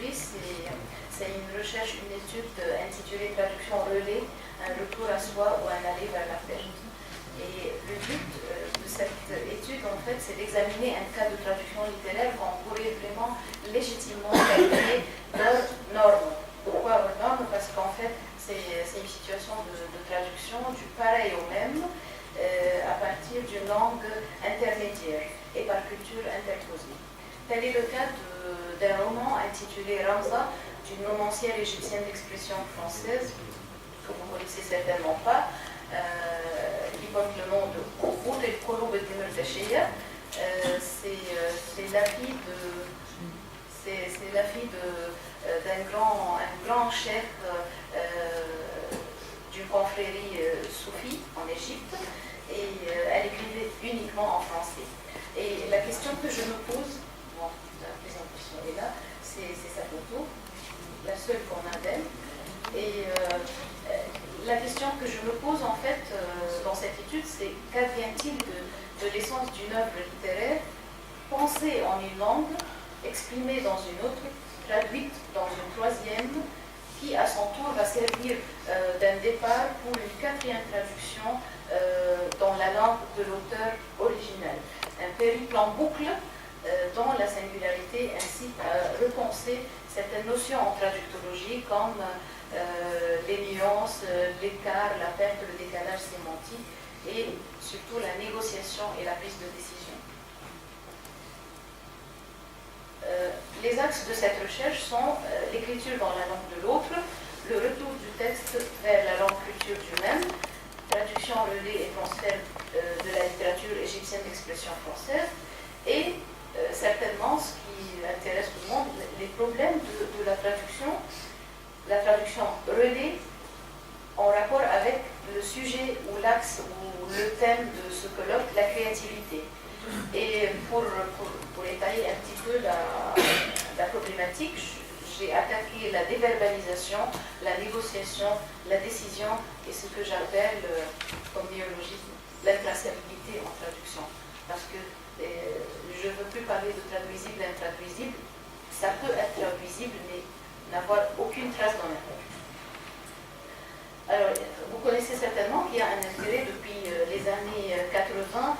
aujourd'hui, c'est une recherche, une étude intitulée Traduction relais, un retour à soi ou un aller vers la perte. Et le but de cette étude, en fait, c'est d'examiner un cas de traduction littéraire qu'on pourrait vraiment légitimement qualifier d'hors norme. Pourquoi hors norme? Parce qu'en fait, c'est une situation de traduction du pareil au même à partir d'une langue intermédiaire et par culture interposée. Tel est le cas d'un roman intitulé Ramza, d'une romancière égyptienne d'expression française, que vous ne connaissez certainement pas, qui porte le nom de Out el-Kouloub el-Dimerdachia. C'est la fille d'un grand chef d'une confrérie soufie en Égypte, et elle écrivait uniquement en français. Et la question que je me pose, bon, la présentation est là, c'est sa photo, la seule qu'on a d'elle. Et la question que je me pose en fait dans cette étude, c'est qu'advient-il de l'essence d'une œuvre littéraire pensée en une langue, exprimée dans une autre, traduite dans une troisième, qui à son tour va servir d'un départ pour une quatrième traduction dans la langue de l'auteur original. Un périple en boucle dont la singularité incite à repenser certaines notions en traductologie comme les nuances, l'écart, la perte, le décalage sémantique et surtout la négociation et la prise de décision. Les axes de cette recherche sont l'écriture dans la langue de l'autre, le retour du texte vers la langue culture du même, traduction, relais et transfert de la littérature égyptienne d'expression française, et certainement ce qui intéresse tout le monde, les problèmes de la traduction relais en rapport avec le sujet ou l'axe ou le thème de ce colloque, la créativité. Et pour étayer un petit peu la problématique, j'ai attaqué la déverbalisation, la négociation, la décision et ce que j'appelle comme néologisme l'intraçabilité en traduction. Parce que je ne veux plus parler de traduisible, intraduisible. Ça peut être traduisible, mais n'avoir aucune trace dans la traduction. Alors, vous connaissez certainement qu'il y a un intérêt depuis les années 80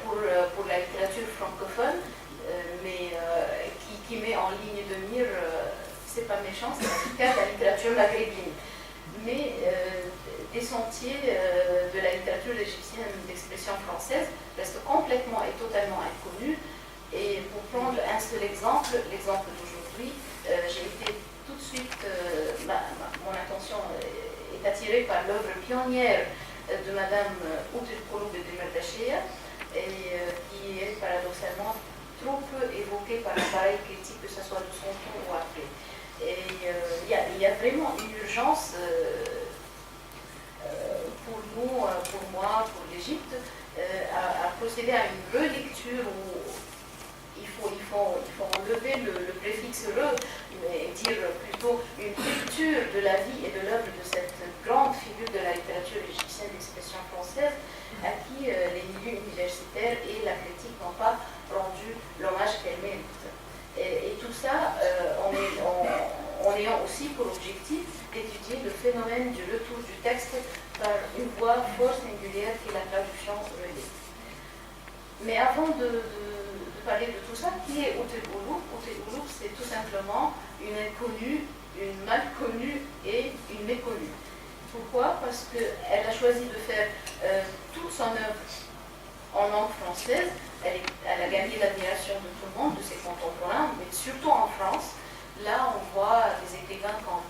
pour la littérature francophone, mais qui met en ligne de mire, c'est pas méchant, c'est en tout cas la littérature maghrébine. Mais des sentiers de la littérature égyptienne d'expression française restent complètement et totalement inconnus. Et pour prendre un seul exemple, l'exemple d'aujourd'hui, j'ai été tout de suite, mon attention est attirée par l'œuvre pionnière de Madame Out el-Kouloub el-Dimerdachia, et qui est paradoxalement trop peu évoquée par l'appareil critique, que ce soit de son temps ou après. Et il y a vraiment une urgence pour nous, pour moi, pour l'Égypte, à procéder à une relecture où il faut enlever le préfixe re, mais dire plutôt une culture de la vie et de l'œuvre de cette grande figure de la littérature égyptienne d'expression française, à qui les milieux universitaires et la critique n'ont pas rendu l'hommage qu'elle mérite. Et tout ça en ayant aussi pour objectif d'étudier le phénomène du retour du texte par une voie fort singulière qui est la traduction relais. Mais avant de parler de tout ça, qui est Out el-Kouloub? Out el-Kouloub, c'est tout simplement une inconnue, une mal connue et une méconnue. Pourquoi? Parce qu'elle a choisi de faire toute son œuvre en langue française. Elle a gagné l'admiration de tout le monde, de ses contemporains, mais surtout en France. Là, on voit des écrivains comme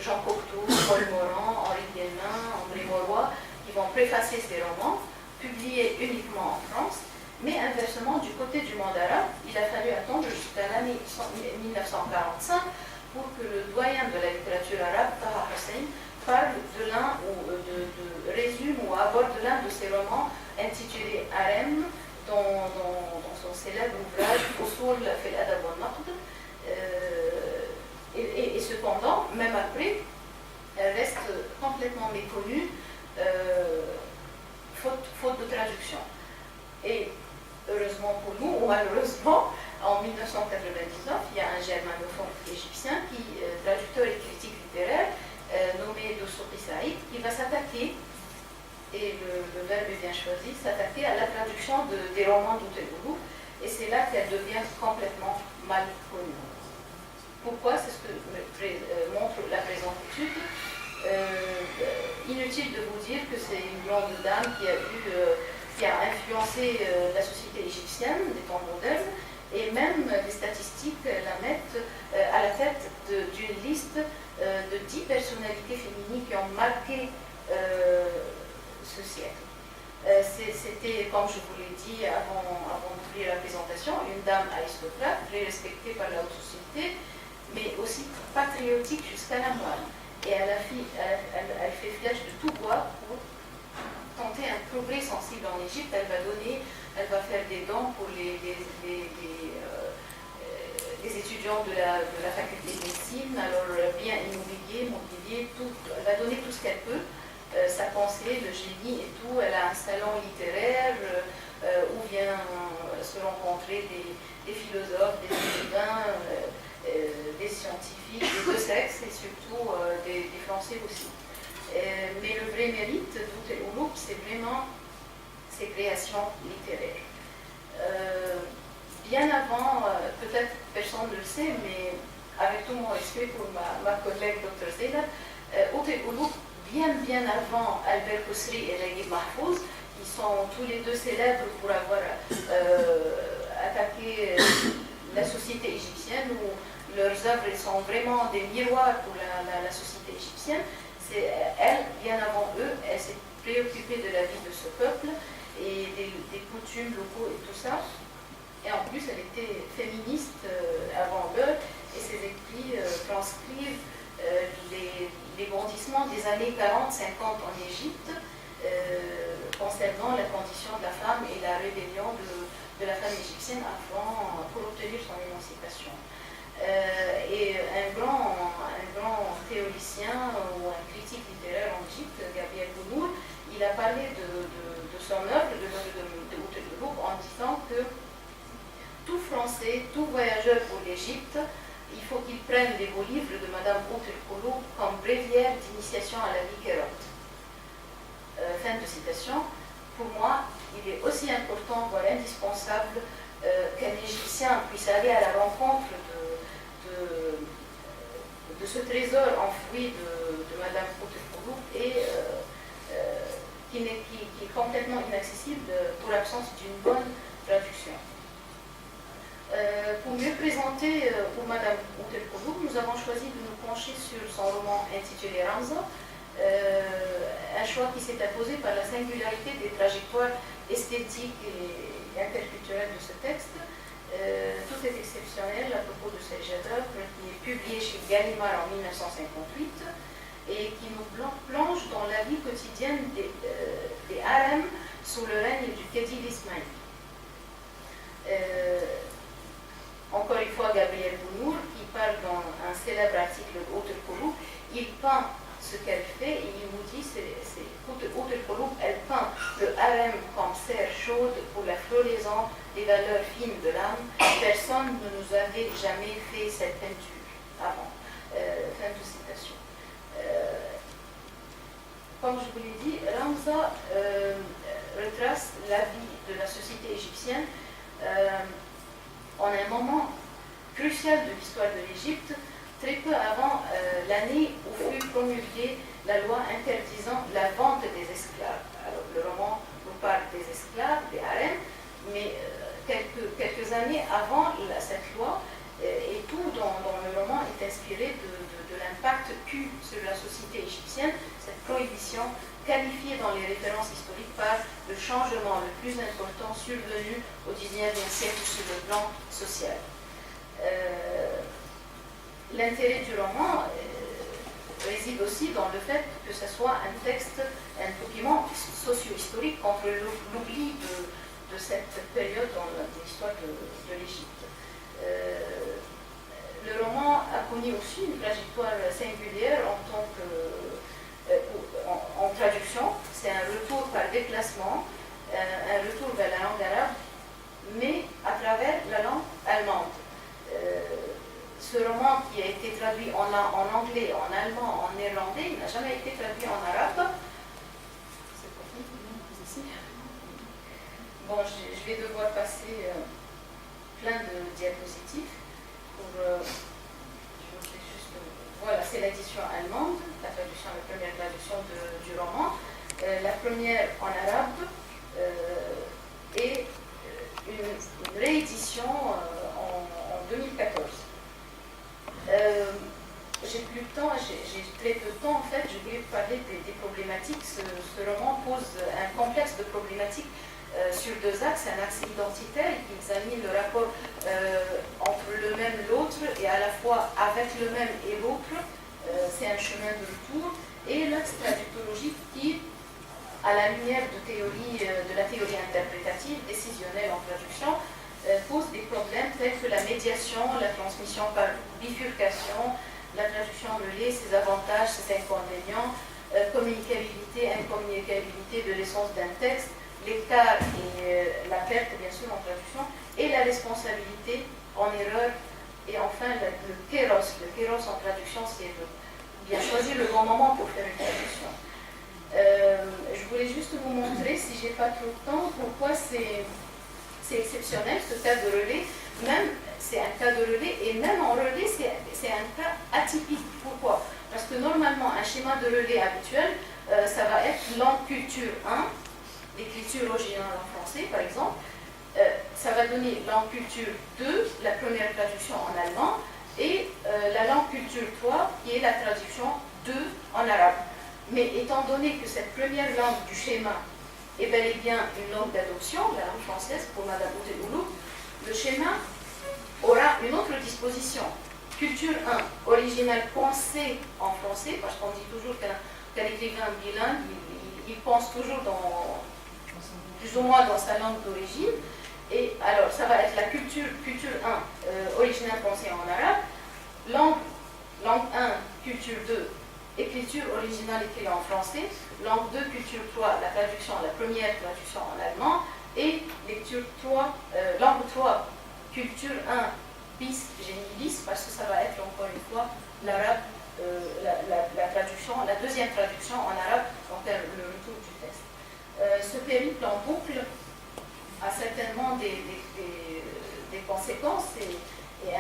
Jean Cocteau, Paul Morand, Henri Guénin, André Mauroy, qui vont préfacer ces romans, publiés uniquement en France. Mais inversement, du côté du monde arabe, il a fallu attendre jusqu'à l'année 1945 pour que le doyen de la littérature arabe, Taha Hussein, parle de l'un ou résume ou aborde l'un de ses romans intitulé Harem, dans son célèbre ouvrage Usul fil Adab wal Naqd. Et cependant, même après, elle reste complètement méconnue, faute de traduction. Et heureusement pour nous, ou malheureusement, en en 1999, il y a un germanophone égyptien, traducteur et critique littéraire, nommé Dossouri Saïd, qui va s'attaquer, et le verbe est bien choisi, s'attaquer à la traduction des romans d'Outeloulou, et c'est là qu'elle devient complètement mal connue. Pourquoi? C'est ce que montre la présente étude. Inutile de vous dire que c'est une grande dame qui a influencé la société égyptienne des temps modernes, et même les statistiques la mettent à la tête d'une liste de 10 personnalités féminines qui ont marqué ce siècle. C'était, comme je vous l'ai dit avant d'ouvrir la présentation, une dame aristocrate, très respectée par la haute société, mais aussi patriotique jusqu'à la moelle. Et elle fait flèche de tout bois pour tenter un progrès sensible en Égypte. Elle va faire des dons pour les étudiants de la faculté de médecine, alors bien immobilier, mobilier, tout. Elle va donner tout ce qu'elle peut. Sa pensée, le génie et tout. Elle a un salon littéraire où viennent se rencontrer des philosophes, des écrivains, des scientifiques, des deux sexes et surtout des Français aussi. Mais le vrai mérite d'Outeloulou, c'est vraiment ses créations littéraires. Bien avant, peut-être personne ne le sait, mais avec tout mon respect pour ma collègue Dr Zeynab, Outeloulou, bien avant Albert Kossri et Naguib Mahfouz, qui sont tous les deux célèbres pour avoir attaqué la société égyptienne, où leurs œuvres sont vraiment des miroirs pour la société égyptienne. C'est elle, bien avant eux, elle s'est préoccupée de la vie de ce peuple et des coutumes locaux et tout ça. Et en plus, elle était féministe avant l'heure, et ses écrits transcrivent les bondissements des années 40-50 en Égypte concernant la condition de la femme et la rébellion de la femme égyptienne pour obtenir son émancipation. Et un grand théoricien ou un critique littéraire en Égypte, Gabriel Bounour, il a parlé de son œuvre, de l'œuvre de Outeloulou, en disant que tout Français, tout voyageur pour l'Égypte, il faut qu'il prenne les beaux livres de Madame Outeloulou comme bréviaire d'initiation à la vie kérote. Fin de citation. Pour moi, il est aussi important, voire indispensable, qu'un Égyptien puisse aller à la rencontre de ce trésor enfoui de Madame Outeloulou et qui est complètement inaccessible pour l'absence d'une bonne traduction. Pour mieux présenter pour Madame Outeloulou, nous avons choisi de nous pencher sur son roman intitulé Ramza, un choix qui s'est imposé par la singularité des trajectoires esthétiques et interculturelles de ce texte. Tout est exceptionnel à propos de ce chef-d'œuvre qui est publié chez Gallimard en 1958 et qui nous plonge dans la vie quotidienne des harems sous le règne du Khedive Ismaïl. Encore une fois, Gabriel Bounour, qui parle dans un célèbre article d'Outeloulou, il peint ce qu'elle fait et il nous dit Outeloulou, elle peint le harem comme serre chaude pour la floraison des valeurs fines de l'âme. Personne ne nous avait jamais fait cette peinture avant. Fin de citation. Comme je vous l'ai dit, Ramza retrace la vie de la société égyptienne en un moment crucial de l'histoire de l'Égypte, très peu avant l'année où fut promulguée la loi interdisant la vente des esclaves. Alors, le roman nous parle des esclaves, des harems, mais quelques années avant cette loi, et tout dans le roman est inspiré de l'impact qu'eut sur la société égyptienne cette prohibition, qualifiée dans les références historiques par le changement le plus important survenu au XIXe siècle sur le plan social. L'intérêt du roman réside aussi dans le fait que ce soit un texte, un document socio-historique contre l'oubli de cette période dans l'histoire de l'Égypte. Le roman a connu aussi une trajectoire singulière en traduction. C'est un retour par déplacement, un retour vers la langue arabe, mais à travers la langue allemande. traduit en anglais, en allemand, en néerlandais, il n'a jamais été traduit en arabe. C'est pas ici. Bon, je vais devoir passer plein de diapositives pour... voilà, c'est l'édition allemande, la première traduction du roman. La première en arabe et une réédition en 2014. J'ai plus de temps, j'ai très peu de temps en fait, je voulais vous parler des problématiques. Ce roman pose un complexe de problématiques sur deux axes, un axe identitaire qui examine le rapport entre le même et l'autre et à la fois avec le même et l'autre, c'est un chemin de retour, et l'axe traductologique qui, à la lumière de la théorie interprétative, décisionnelle en traduction, pose des problèmes tels que la médiation, la transmission par bifurcation, la traduction relais, ses avantages, ses inconvénients, communicabilité, incommunicabilité de l'essence d'un texte, l'écart et la perte, bien sûr, en traduction, et la responsabilité en erreur, et enfin le kéros. Le kéros en traduction, c'est bien choisir le bon moment pour faire une traduction. Je voulais juste vous montrer, si j'ai pas trop de temps, pourquoi c'est exceptionnel ce cas de relais. Même c'est un cas de relais, et même en relais c'est un cas atypique. Pourquoi? Parce que normalement un schéma de relais habituel, ça va être langue culture 1, l'écriture originale en français par exemple, ça va donner langue culture 2, la première traduction en allemand, et la langue culture 3 qui est la traduction 2 en arabe. Mais étant donné que cette première langue du schéma est bel et bien une langue d'adoption, la langue française pour Madame Outeloulou, le schéma aura une autre disposition. Culture 1, original pensée en français, parce qu'on dit toujours qu'un écrivain bilingue, il pense toujours plus ou moins dans sa langue d'origine. Et alors, ça va être la culture 1, original pensée en arabe, langue 1, culture 2, écriture originale écrite en français, langue 2, culture 3, la première traduction en allemand, et langue 3, culture 1, bis, génie bis, parce que ça va être encore une fois l'arabe, la deuxième traduction en arabe, donc le retour du texte. Ce périple en boucle a certainement des conséquences et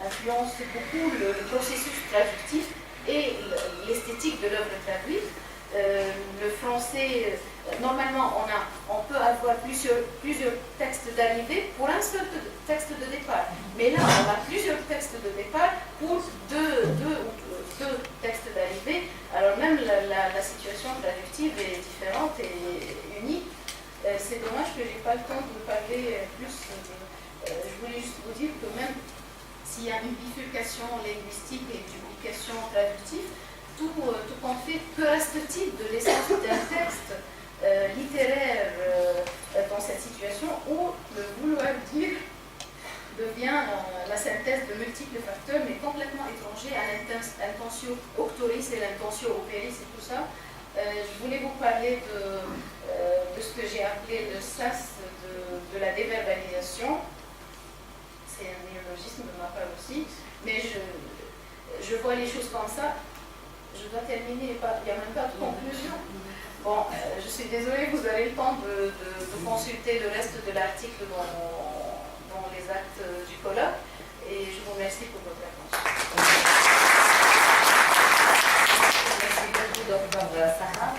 influence beaucoup le processus traductif et l'esthétique de l'œuvre traduite. Le français, normalement, on peut avoir plusieurs textes d'arrivée pour un seul texte de départ. Mais là, on a plusieurs textes de départ pour deux textes d'arrivée. Alors même la situation traductive est différente et unique. C'est dommage que je n'ai pas le temps de parler plus. Je voulais juste vous dire que même s'il y a une bifurcation linguistique et une duplication traductive, tout compte fait, que reste-t-il de l'essence d'un texte littéraire dans cette situation où le vouloir dire devient la synthèse de multiples facteurs, mais complètement étrangers à l'intentio auctoris et l'intentio operis et tout ça. Je voulais vous parler de ce que j'ai appelé le sas de la déverbalisation. C'est un néologisme de ma part aussi, mais je vois les choses comme ça. Je dois terminer, il n'y a même pas de conclusion. Bon, je suis désolée, vous aurez le temps de consulter le reste de l'article dans les actes du colloque, et je vous remercie pour votre attention. Merci beaucoup, Dr. Sahan.